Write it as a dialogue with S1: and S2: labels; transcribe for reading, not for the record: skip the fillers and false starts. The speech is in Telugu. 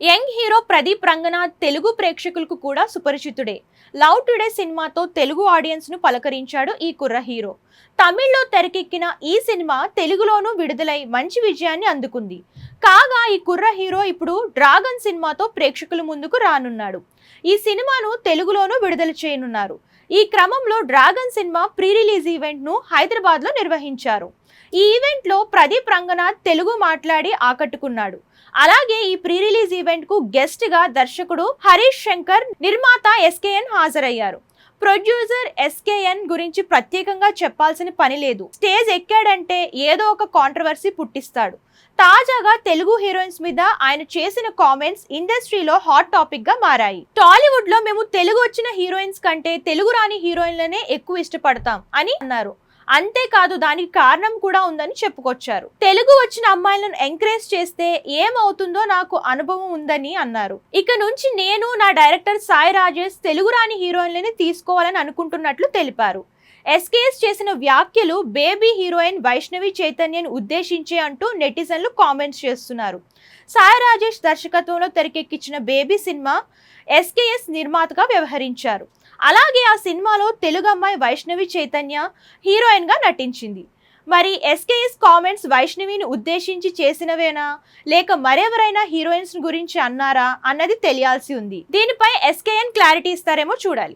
S1: యంగ్ హీరో ప్రదీప్ రంగనాథ్ తెలుగు ప్రేక్షకులకు కూడా సుపరిచితుడే. లవ్ టుడే సినిమాతో తెలుగు ఆడియన్స్ ను పలకరించాడు ఈ కుర్ర హీరో. తమిళ్లో తెరకెక్కిన ఈ సినిమా తెలుగులోనూ విడుదలై మంచి విజయాన్ని అందుకుంది. కాగా ఈ కుర్ర హీరో ఇప్పుడు డ్రాగన్ సినిమాతో ప్రేక్షకుల ముందుకు రానున్నాడు. ఈ సినిమాను తెలుగులోనూ విడుదల చేయనున్నారు. ఈ క్రమంలో dragon cinema pre release event ను హైదరాబాద్ లో నిర్వహించారు. ఈ ఈవెంట్ లో ప్రదీప్ రంగనాథ్ తెలుగు మాట్లాడి ఆకట్టుకున్నాడు. అలాగే ఈ ప్రీ రిలీజ్ ఈవెంట్ కు గెస్ట్ గా దర్శకుడు హరీష్ శంకర్, నిర్మాత ఎస్కేఎన్ హాజరయ్యారు. ప్రొడ్యూసర్ ఎస్కేఎన్ గురించి ప్రత్యేకంగా చెప్పాల్సిన పని లేదు. స్టేజ్ ఎక్కాడంటే ఏదో ఒక కాంట్రవర్సీ పుట్టిస్తాడు. తాజాగా తెలుగు హీరోయిన్స్ మీద ఆయన చేసిన కామెంట్స్ ఇండస్ట్రీలో హాట్ టాపిక్ గా మారాయి. టాలీవుడ్ లో మేము తెలుగు వచ్చిన హీరోయిన్స్ కంటే తెలుగు రాని హీరోయిన్లనే ఎక్కువ ఇష్టపడతాం అని అన్నారు. అంతేకాదు దానికి కారణం కూడా ఉందని చెప్పుకొచ్చారు. తెలుగు వచ్చిన అమ్మాయిలను ఎంకరేజ్ చేస్తే ఏమవుతుందో నాకు అనుభవం ఉందని అన్నారు. ఇక నుంచి నేను నా డైరెక్టర్ సాయి రాజేష్ తెలుగు రాని హీరోయిన్లని తీసుకోవాలని అనుకుంటున్నట్లు తెలిపారు. ఎస్కేఎస్ చేసిన వ్యాఖ్యలు బేబీ హీరోయిన్ వైష్ణవి చైతన్యను ఉద్దేశించే అంటూ నెటిజన్లు కామెంట్స్ చేస్తున్నారు. సాయి రాజేష్ దర్శకత్వంలో తెరకెక్కించిన బేబీ సినిమా ఎస్కేఎస్ నిర్మాతగా వ్యవహరించారు. అలాగే ఆ సినిమాలో తెలుగు అమ్మాయి వైష్ణవి చైతన్య హీరోయిన్ గా నటించింది. మరి ఎస్కేఎస్ కామెంట్స్ వైష్ణవిని ఉద్దేశించి చేసినవేనా లేక మరెవరైనా హీరోయిన్స్ గురించి అన్నారా అన్నది తెలియాల్సి ఉంది. దీనిపై ఎస్కేఎన్ క్లారిటీ ఇస్తారేమో చూడాలి.